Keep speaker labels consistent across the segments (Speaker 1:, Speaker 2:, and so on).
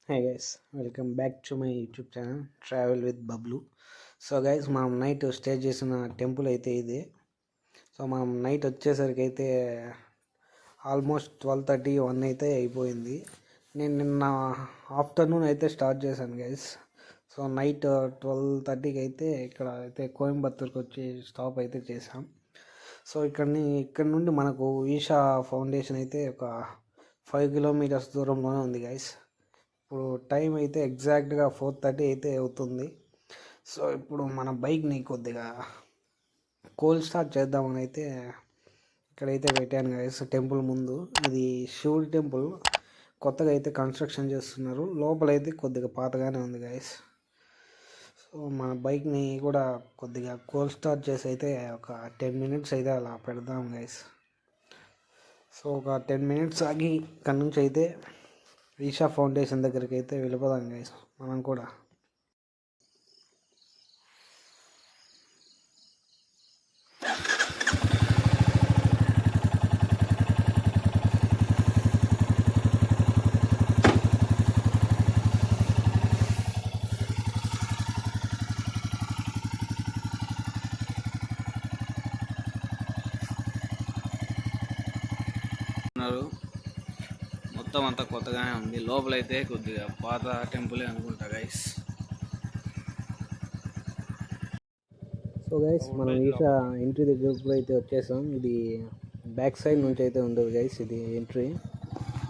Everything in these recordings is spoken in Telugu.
Speaker 1: Hey guys, welcome back to my YouTube channel Travel with Bablu. So guys మనం నైట్ స్టే చేసిన టెంపుల్ అయితే ఇది. సో మనం నైట్ వచ్చేసరికి అయితే ఆల్మోస్ట్ 12:30 1 అయితే అయిపోయింది. నేను నిన్న ఆఫ్టర్నూన్ అయితే స్టార్ట్ చేశాను గైస్. సో నైట్ 12:30కి అయితే ఇక్కడ అయితే కోయంబత్తూర్కి వచ్చి స్టాప్ అయితే చేసాం. సో ఇక్కడ నుండి మనకు ఈషా ఫౌండేషన్ అయితే ఒక 5 కిలోమీటర్స్ దూరంలోనే ఉంది గైస్. ఇప్పుడు టైం అయితే ఎగ్జాక్ట్గా 4:30 అయితే అవుతుంది. సో ఇప్పుడు మన బైక్ని కొద్దిగా కోల్డ్ స్టార్ట్ చేద్దామని అయితే ఇక్కడైతే పెట్టాను గైస్ టెంపుల్ ముందు. ఇది శివుడి టెంపుల్, కొత్తగా అయితే కన్స్ట్రక్షన్ చేస్తున్నారు. లోపలైతే కొద్దిగా పాతగానే ఉంది గైస్. సో మన బైక్ని కూడా కొద్దిగా కోల్డ్ స్టార్ట్ చేసి అయితే ఒక 10 మినిట్స్ అయితే అలా పెడదాం గైస్. సో ఒక 10 మినిట్స్ ఆగి ఇక్కడ నుంచి అయితే ఈషా ఫౌండేషన్ దగ్గరికి అయితే వెళ్ళిపోదాం గైస్ మనం కూడా. మొత్తం అంతా కొత్తగానే ఉంది. లోపలైతే కొద్దిగా పాత టెంపులే అనుకుంటా గైస్. సో గైస్ మనం ఈషా ఎంట్రీ దగ్గరకు అయితే వచ్చేసాం. ఇది బ్యాక్ సైడ్ నుంచి అయితే ఉండదు గైస్, ఇది ఎంట్రీ.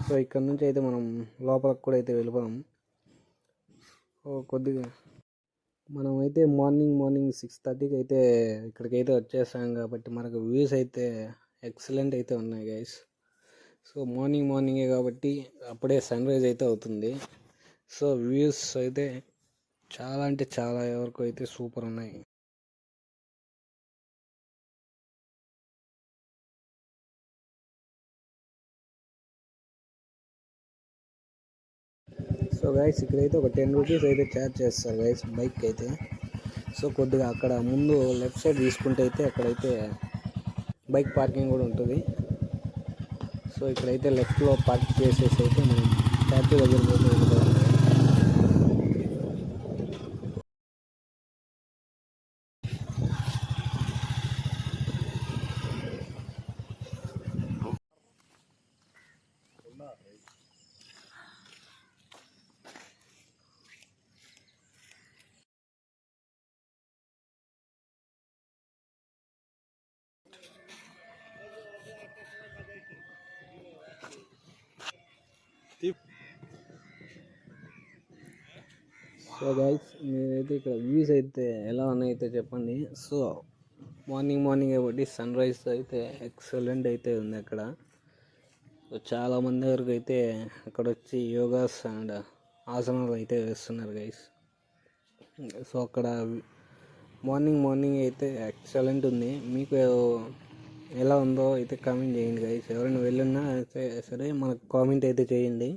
Speaker 1: సో ఇక్కడ నుంచి అయితే మనం లోపలికి కూడా అయితే వెళ్ళిపోయాం. కొద్దిగా మనం అయితే మార్నింగ్ 6:30కి అయితే ఇక్కడికైతే వచ్చేసాం కాబట్టి మనకు వ్యూస్ అయితే ఎక్సలెంట్ అయితే ఉన్నాయి గైస్. సో మార్నింగే కాబట్టి అప్పుడే సన్ రైజ్ అయితే అవుతుంది. సో వ్యూస్ అయితే చాలా అంటే చాలా వరకు అయితే సూపర్ ఉన్నాయి. సో గైస్ ఇక్కడైతే ఒక 10 రూపీస్ అయితే ఛార్జ్ చేస్తారు గైస్ బైక్ అయితే. సో కొద్దిగా అక్కడ ముందు లెఫ్ట్ సైడ్ తీసుకుంటే అయితే అక్కడైతే బైక్ పార్కింగ్ కూడా ఉంటుంది. సో ఇక్కడైతే లెఫ్ట్లో పార్క్ చేసేసి అయితే మనం ట్యాక్సీ దగ్గర పోతే వెళ్ళిపోవాలి. సో గైస్ మీరైతే ఇక్కడ వ్యూస్ అయితే ఎలా ఉన్నాయితే చెప్పండి. సో మార్నింగ్ కాబట్టి సన్ రైజ్ అయితే ఎక్సలెంట్ అయితే ఉంది అక్కడ. సో చాలామంది వరకు అయితే అక్కడ వచ్చి యోగాస్ అండ్ ఆసనాలు అయితే వేస్తున్నారు గైస్. సో అక్కడ మార్నింగ్ అయితే ఎక్సలెంట్ ఉంది. మీకు ఎలా ఉందో అయితే కామెంట్ చేయండి గైస్. ఎవరైనా వెళ్ళినా అయితే సరే మనకు కామెంట్ అయితే చేయండి.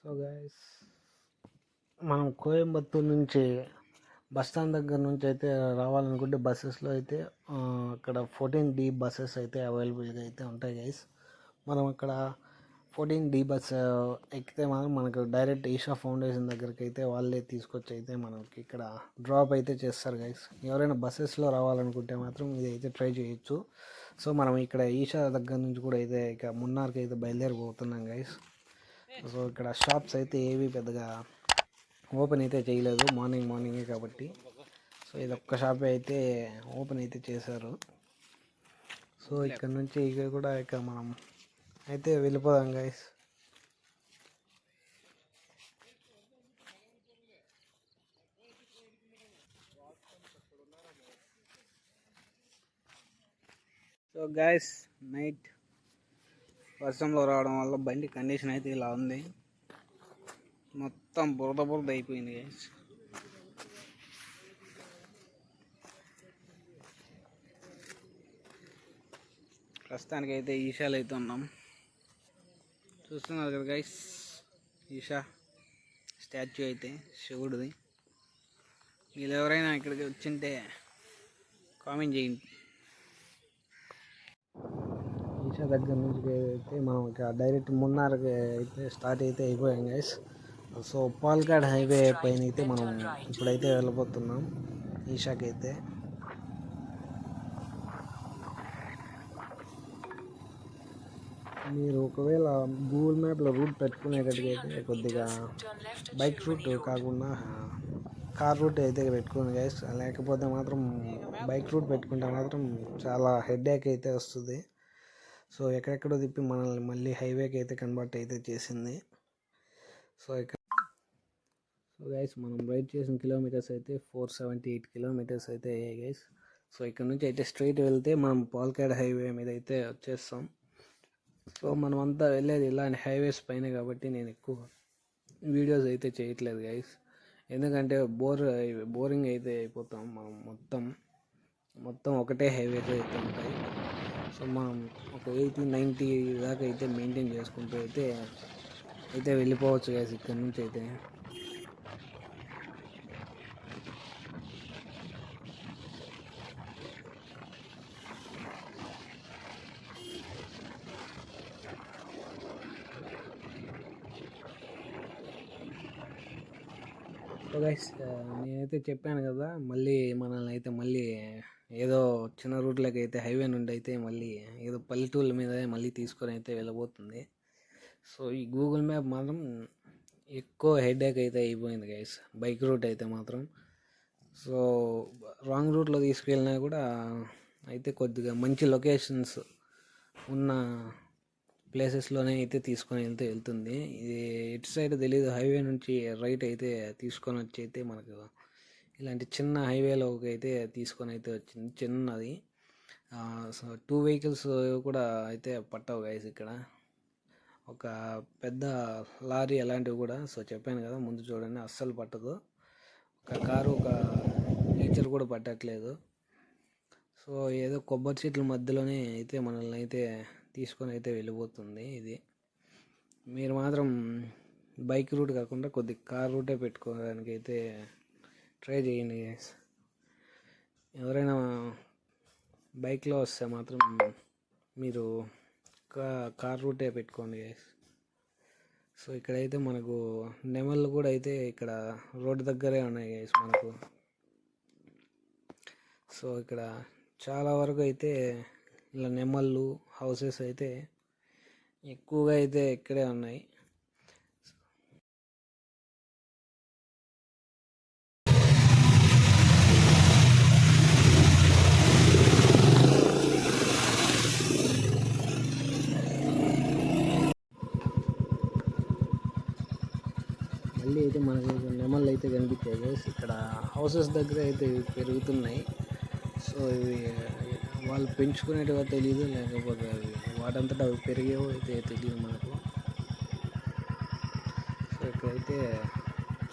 Speaker 1: సో గైస్ మనం కోయంబత్తూర్ నుంచి బస్ స్టాండ్ దగ్గర నుంచి అయితే రావాలనుకుంటే బస్సెస్లో అయితే అక్కడ 14D బస్సెస్ అయితే అవైలబుల్గా అయితే ఉంటాయి గైస్. మనం అక్కడ 14D బస్ ఎక్కితే మాత్రం మనకు డైరెక్ట్ ఈషా ఫౌండేషన్ దగ్గరికి అయితే వాళ్ళే తీసుకొచ్చి అయితే మనకి ఇక్కడ డ్రాప్ అయితే చేస్తారు గైస్. ఎవరైనా బస్సెస్లో రావాలనుకుంటే మాత్రం ఇది అయితే ట్రై చేయొచ్చు. సో మనం ఇక్కడ ఈషా దగ్గర నుంచి కూడా అయితే ఇక మున్నార్కి అయితే బయలుదేరిపోతున్నాం గైస్. సో ఇక్కడ షాప్స్ అయితే ఏవి పెద్దగా ఓపెన్ అయితే చేయలేదు, మార్నింగే కాబట్టి. సో ఇది ఒక్క షాపే అయితే ఓపెన్ అయితే చేశారు. సో ఇక్కడ నుంచి ఇక కూడా ఇక మనం అయితే వెళ్ళిపోదాం గైస్. సో గైస్ నైట్ వర్షంలో రావడం వల్ల బండి కండిషన్ అయితే ఇలా ఉంది, మొత్తం బురద బురద అయిపోయింది గైస్. ప్రస్తుతానికి అయితే ఈషాలో అయితే ఉన్నాం, చూస్తున్నారు కదా గైస్. ఈషా స్టాచ్యూ అయితే శివుడిది. మీరు ఎవరైనా ఇక్కడికి వచ్చింటే కామెంట్ చేయండి. ఈషా దగ్గర నుంచి అయితే మనం ఇక డైరెక్ట్ మున్నార్కి అయితే స్టార్ట్ అయితే అయిపోయాం గైస్. సో పాల్కాడ్ హైవే పైన అయితే మనం ఇప్పుడైతే వెళ్ళిపోతున్నాం ఈషాకి అయితే. మీరు ఒకవేళ గూగుల్ మ్యాప్లో రూట్ పెట్టుకునేటట్టుగా కొద్దిగా బైక్ రూట్ కాకుండా కార్ రూట్ అయితే పెట్టుకోండి గైస్. లేకపోతే మాత్రం బైక్ రూట్ పెట్టుకుంటే మాత్రం చాలా హెడేక్ అయితే వస్తుంది. సో ఎక్కడెక్కడో తిప్పి మనల్ని మళ్ళీ హైవేకి అయితే కన్వర్ట్ అయితే చేసింది. సో గైస్ మనం రైడ్ చేసిన కిలోమీటర్స్ అయితే 478 కిలోమీటర్స్ అయితే అయ్యాయి గైస్. సో ఇక్కడ నుంచి అయితే స్ట్రైట్ వెళ్తే మనం పాల్కాడ్ హైవే మీద అయితే వచ్చేస్తాం. సో మనం అంతా వెళ్ళేది ఇలాంటి హైవేస్ పైన కాబట్టి నేను ఎక్కువ వీడియోస్ అయితే చేయట్లేదు గైస్, ఎందుకంటే బోరింగ్ అయితే అయిపోతాం. మనం మొత్తం ఒకటే హైవేస్ అయితే ఉంటాయి. సో మనం ఒక 80-90 దాకా అయితే మెయింటైన్ చేసుకుంటూ అయితే వెళ్ళిపోవచ్చు గైస్ ఇక్కడ నుంచి అయితే. సో గైస్ నేనైతే చెప్పాను కదా, మళ్ళీ ఏదో చిన్న రూట్లోకి అయితే హైవే నుండి అయితే మళ్ళీ ఏదో పల్లెటూళ్ళ మీద మళ్ళీ తీసుకొని అయితే వెళ్ళబోతుంది. సో ఈ గూగుల్ మ్యాప్ మాత్రం ఎక్కువ హెడేక్ అయితే అయిపోయింది గైస్, బైక్ రూట్ అయితే మాత్రం. సో రాంగ్ రూట్లో తీసుకెళ్ళినా కూడా అయితే కొద్దిగా మంచి లొకేషన్స్ ఉన్న ప్లేసెస్లోనే అయితే తీసుకొని వెళ్తుంది. ఇది ఎటు సైడ్ తెలియదు, హైవే నుంచి రైట్ అయితే తీసుకొని వచ్చి అయితే మనకు ఇలాంటి చిన్న హైవేలోకి అయితే తీసుకొని అయితే వచ్చింది, చిన్నది. సో 2 వెహికల్స్ కూడా అయితే పట్టవు గైస్ ఇక్కడ, ఒక పెద్ద లారీ అలాంటివి కూడా. సో చెప్పాను కదా ముందు చూడండి, అస్సలు పట్టదు. ఒక కారు, ఒక ఈచర్ కూడా పట్టట్లేదు. సో ఏదో కొబ్బరి చెట్ల మధ్యలోనే అయితే మనల్ని అయితే తీసుకొని అయితే వెళ్ళిపోతుంది ఇది. మీరు మాత్రం బైక్ రూట్ కాకుండా కొద్ది కార్ రూటే పెట్టుకోవడానికి అయితే ట్రై చేయండి గైస్. ఎవరైనా బైక్లో వస్తే మాత్రం మీరు కార్ రూటే పెట్టుకోండి గైస్. సో ఇక్కడైతే మనకు నెమళ్ళు కూడా అయితే ఇక్కడ రోడ్డు దగ్గరే ఉన్నాయి గైస్ మనకు. సో ఇక్కడ చాలా వరకు అయితే ఇలా నెమళ్ళు హౌసెస్ అయితే ఎక్కువగా అయితే ఇక్కడే ఉన్నాయి. మళ్ళీ అయితే మనకు నెమళ్ళు అయితే కనిపించాయి గైస్, ఇక్కడ హౌసెస్ దగ్గర అయితే పెరుగుతున్నాయి. సో ఇవి వాళ్ళు పెంచుకునేటివో తెలియదు, లేకపోతే అవి వాటంతటా అవి పెరిగేవో అయితే తెలియదు మనకు. సో ఇక్కడైతే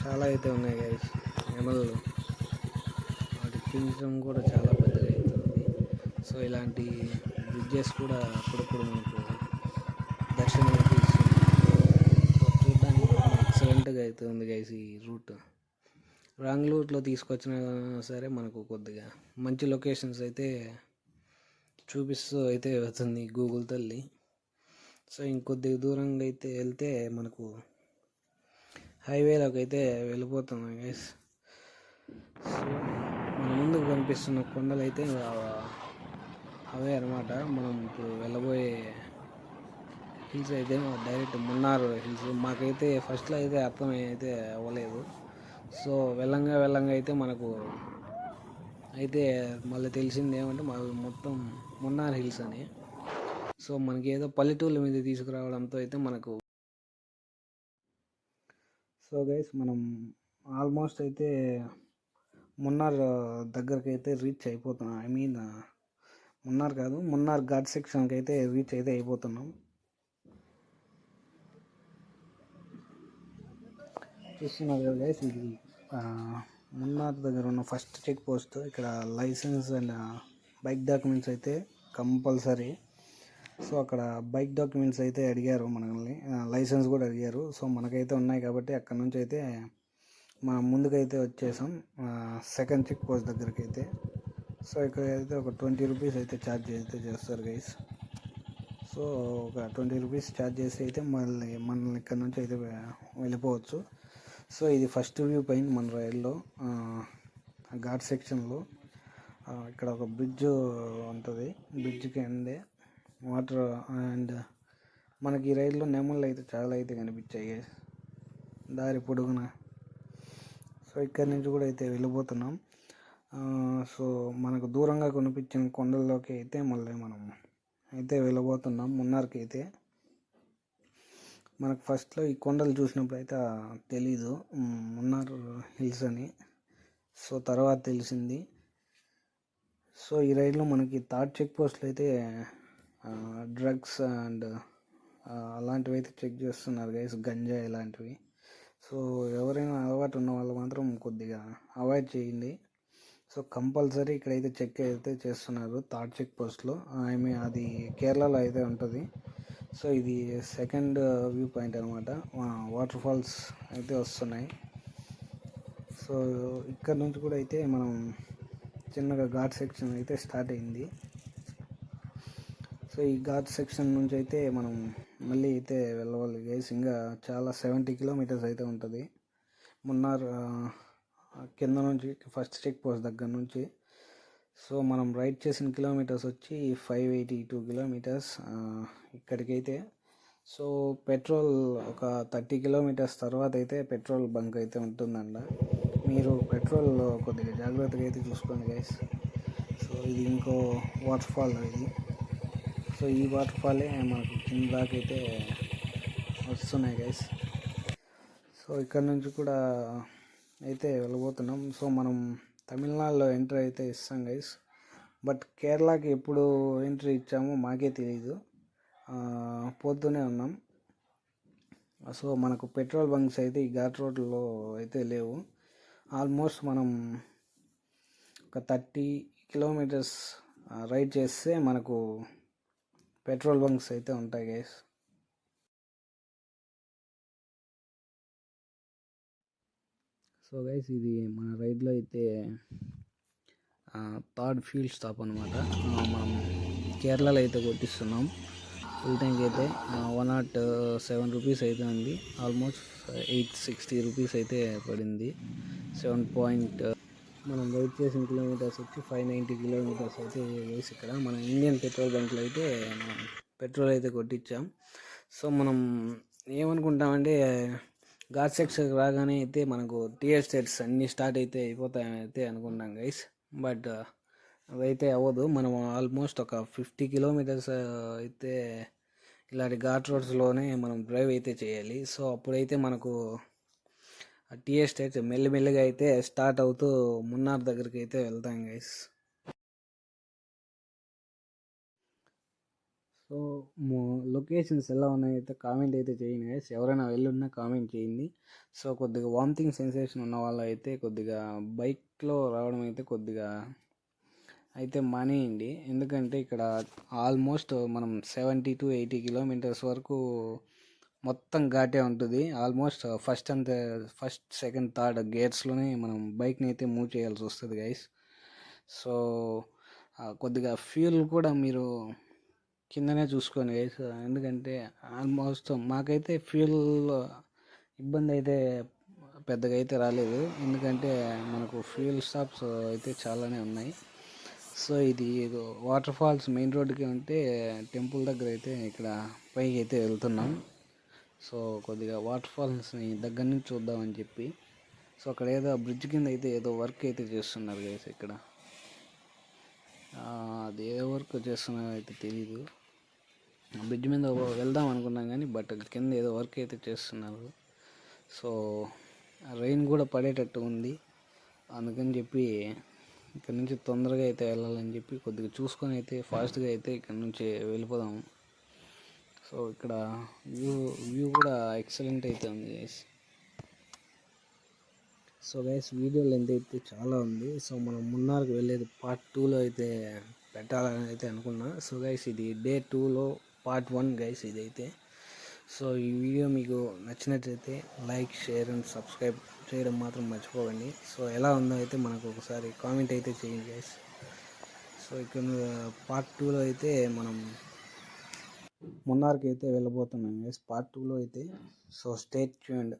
Speaker 1: చాలా అయితే ఉన్నాయి గైస్ నెమళ్ళు, వాటి పింఛం కూడా చాలా పెద్దగా అవుతుంది. సో ఇలాంటి బ్రిడ్జెస్ కూడా అప్పుడప్పుడు మనకు దర్శనం అయితే ఇస్తుంది. సో చూడడానికి ఎక్సలెంట్గా అవుతుంది గైస్ ఈ రూట్. రాంగ్ రూట్లో తీసుకొచ్చినా సరే మనకు కొద్దిగా మంచి లొకేషన్స్ అయితే చూపిస్తూ అయితే వెళ్తుంది గూగుల్ తల్లి. సో ఇంకొద్దిగా దూరంగా అయితే వెళ్తే మనకు హైవేలోకి అయితే వెళ్ళిపోతున్నాం గైస్. సో మన ముందుకు కనిపిస్తున్న కొండలు అయితే అవే అనమాట మనం ఇప్పుడు వెళ్ళబోయే హిల్స్ అయితే డైరెక్ట్ మున్నార్ హిల్స్. మాకైతే ఫస్ట్లో అయితే అర్థం అయితే అవ్వలేదు. సో వెళ్ళంగా అయితే మనకు అయితే మళ్ళీ తెలిసింది ఏమంటే మొత్తం మున్నార్ హిల్స్ అని. సో మనకి ఏదో పల్లెటూళ్ళ మీద తీసుకురావడంతో అయితే మనకు. సో గైస్ మనం ఆల్మోస్ట్ అయితే మున్నార్ దగ్గరికి అయితే రీచ్ అయిపోతున్నాం. మున్నార్ ఘాట్ సెక్షన్కి అయితే రీచ్ అయితే అయిపోతున్నాం. చూస్తున్నారు కదా గైస్, ఇది మున్నార్ దగ్గర ఉన్న ఫస్ట్ చెక్ పోస్ట్. ఇక్కడ లైసెన్స్ అండ్ బైక్ డాక్యుమెంట్స్ అయితే కంపల్సరీ. సో అక్కడ బైక్ డాక్యుమెంట్స్ అయితే అడిగారు మనల్ని, లైసెన్స్ కూడా అడిగారు. సో మనకైతే ఉన్నాయి కాబట్టి అక్కడ నుంచి అయితే మనం ముందుకైతే వచ్చేసాం సెకండ్ చెక్ పోస్ట్ దగ్గరికి అయితే. సో ఇక్కడ అయితే ఒక 20 రూపీస్ అయితే ఛార్జ్ అయితే చేస్తారు గైస్. సో ఒక 20 రూపీస్ ఛార్జ్ చేసి అయితే మనల్ని ఇక్కడ నుంచి అయితే వెళ్ళిపోవచ్చు. సో ఇది ఫస్ట్ వ్యూ పాయింట్ మన రైల్లో ఘాట్ సెక్షన్లో. ఇక్కడ ఒక బ్రిడ్జ్ ఉంటుంది, బ్రిడ్జ్కి అందే వాటర్. అండ్ మనకి ఈ రైల్లో నెమళ్ళు అయితే చాలా అయితే కనిపించాయి దారి పొడుగున. సో ఇక్కడి నుంచి కూడా అయితే వెళ్ళిపోతున్నాం. సో మనకు దూరంగా కనిపించిన కొండల్లోకి అయితే మళ్ళీ మనం అయితే వెళ్ళబోతున్నాం మున్నార్కి అయితే. మనకు ఫస్ట్లో ఈ కొండలు చూసినప్పుడు అయితే తెలీదు మున్నార్ హిల్స్ అని. సో తర్వాత తెలిసింది. సో ఈ రైడ్లో మనకి థర్డ్ చెక్ పోస్ట్లో అయితే డ్రగ్స్ అండ్ అలాంటివి అయితే చెక్ చేస్తున్నారు గైస్, గంజా ఇలాంటివి. సో ఎవరైనా అలవాటు ఉన్న వాళ్ళు మాత్రం కొద్దిగా అవాయిడ్ చేయండి. సో కంపల్సరీ ఇక్కడైతే చెక్ అయితే చేస్తున్నారు థర్డ్ చెక్ పోస్ట్లో. అది కేరళలో అయితే ఉంటుంది. సో ఇది సెకండ్ వ్యూ పాయింట్ అనమాట. వాటర్ ఫాల్స్ అయితే వస్తున్నాయి. సో ఇక్కడ నుంచి కూడా అయితే మనం చిన్నగా ఘాట్ సెక్షన్ అయితే స్టార్ట్ అయింది. సో ఈ ఘాట్ సెక్షన్ నుంచి అయితే మనం మళ్ళీ అయితే వెళ్ళవాలి గైస్. ఇంకా చాలా 70 కిలోమీటర్స్ అయితే ఉంటుంది మున్నార్ కింద నుంచి, ఫస్ట్ చెక్ పోస్ట్ దగ్గర నుంచి. సో మనం రైడ్ చేసిన కిలోమీటర్స్ వచ్చి 582 కిలోమీటర్స్ ఇక్కడికైతే. సో పెట్రోల్ ఒక 30 కిలోమీటర్స్ తర్వాత అయితే పెట్రోల్ బంక్ అయితే ఉంటుందంట. మీరు పెట్రోల్ కొద్దిగా జాగ్రత్తగా అయితే చూసుకోండి గైస్. సో ఇది ఇంకో వాటర్ ఫాల్ ఇది. సో ఈ వాటర్ ఫాలే మనకు కింద దాకా అయితే వస్తున్నాయి గైస్. సో ఇక్కడ నుంచి కూడా అయితే వెళ్ళబోతున్నాం. సో మనం తమిళనాడులో ఎంట్రీ అయితే ఇస్తాం గైస్, బట్ కేరళకి ఎప్పుడు ఎంట్రీ ఇచ్చామో మాకే తెలీదు, పోతూనే ఉన్నాం. సో మనకు పెట్రోల్ బంక్స్ అయితే ఈ ఘాట్ రోడ్లో అయితే లేవు. ఆల్మోస్ట్ మనం ఒక 30 కిలోమీటర్స్ రైడ్ చేస్తే మనకు పెట్రోల్ బంక్స్ అయితే ఉంటాయి గైస్. సో గైస్ ఇది మన రైడ్లో అయితే థర్డ్ ఫ్యూల్ స్టాప్ అనమాట. మనం కేరళలో అయితే కొట్టిస్తున్నాం. ఫుల్ ట్యాంక్ అయితే 107 రూపీస్ అయితే ఉంది. ఆల్మోస్ట్ 860 రూపీస్ అయితే పడింది. 7 మనం రైడ్ చేసిన కిలోమీటర్స్ వచ్చి 590 కిలోమీటర్స్ అయితే వేసి ఇక్కడ మన ఇండియన్ పెట్రోల్ బంక్లో అయితే మనం పెట్రోల్ అయితే కొట్టించాం. సో మనం ఏమనుకుంటామంటే ఘాట్ సెక్షన్కి రాగానే అయితే మనకు టీ ఎస్టేట్స్ అన్నీ స్టార్ట్ అయితే అయిపోతాయని అయితే అనుకున్నాం గైస్. బట్ అదైతే అవ్వదు. మనం ఆల్మోస్ట్ ఒక 50 కిలోమీటర్స్ అయితే ఇలాంటి ఘాట్ రోడ్స్లోనే మనం డ్రైవ్ అయితే చేయాలి. సో అప్పుడైతే మనకు టీ ఎస్టేట్ మెల్లిమెల్లిగా అయితే స్టార్ట్ అవుతూ మున్నార్ దగ్గరికి అయితే వెళ్తాం గైస్. సో లొకేషన్స్ ఎలా ఉన్నాయైతే కామెంట్ అయితే చేయండి గైస్. ఎవరైనా వెళ్ళున్నా కామెంట్ చేయండి. సో కొద్దిగా వామిటింగ్ సెన్సేషన్ ఉన్న వాళ్ళు అయితే కొద్దిగా బైక్లో రావడం అయితే కొద్దిగా అయితే మానేయండి. ఎందుకంటే ఇక్కడ ఆల్మోస్ట్ మనం 70 to 80 కిలోమీటర్స్ వరకు మొత్తం ఘాటే ఉంటుంది. ఆల్మోస్ట్ ఫస్ట్ సెకండ్ థర్డ్ గేర్స్లోనే మనం బైక్ని అయితే మూవ్ చేయాల్సి వస్తుంది గైస్. సో కొద్దిగా ఫ్యూల్ కూడా మీరు కిందనే చూసుకోండి గైస్. ఎందుకంటే ఆల్మోస్ట్ మాకైతే ఫ్యూల్ ఇబ్బంది అయితే పెద్దగా అయితే రాలేదు, ఎందుకంటే మనకు ఫ్యూల్ స్టాప్స్ అయితే చాలానే ఉన్నాయి. సో ఇది వాటర్ ఫాల్స్ మెయిన్ రోడ్డుకి ఉంటే టెంపుల్ దగ్గర అయితే ఇక్కడ పైకి అయితే వెళ్తున్నాం. సో కొద్దిగా వాటర్ ఫాల్స్ని దగ్గర నుంచి చూద్దామని చెప్పి. సో అక్కడ ఏదో బ్రిడ్జ్ కింద అయితే ఏదో వర్క్ అయితే చేస్తున్నారు గైస్. ఇక్కడ అది ఏ వర్క్ చేస్తున్నారో అయితే తెలీదు. బ్రిడ్జ్ మీద వెళ్దాం అనుకున్నాం కానీ బట్ కింద ఏదో వర్క్ అయితే చేస్తున్నారు. సో రెయిన్ కూడా పడేటట్టు ఉంది, అందుకని చెప్పి ఇక్కడ నుంచి తొందరగా అయితే వెళ్ళాలని చెప్పి కొద్దిగా చూసుకొని అయితే ఫాస్ట్గా అయితే ఇక్కడ నుంచి వెళ్ళిపోదాము. సో ఇక్కడ వ్యూ వ్యూ కూడా ఎక్సలెంట్ అయితే ఉంది guys. So guys video length అయితే చాలా ఉంది. సో మనం మున్నార్కి వెళ్ళేది పార్ట్ 2లో అయితే పెట్టాలని అయితే అనుకున్నా. సో గైస్ ఇది డే 2లో పార్ట్ 1 గైస్ ఇదైతే. సో ఈ వీడియో మీకు నచ్చినట్లయితే లైక్, షేర్ అండ్ సబ్స్క్రైబ్ చేయడం మాత్రం మర్చిపోకండి. సో ఎలా ఉందో అయితే మనకు ఒకసారి కామెంట్ అయితే చేయండి గైస్. సో ఇక్కడ పార్ట్ 2లో అయితే మనం మున్నార్కి అయితే వెళ్ళబోతున్నాం గైస్ పార్ట్ 2లో అయితే. So stay tuned.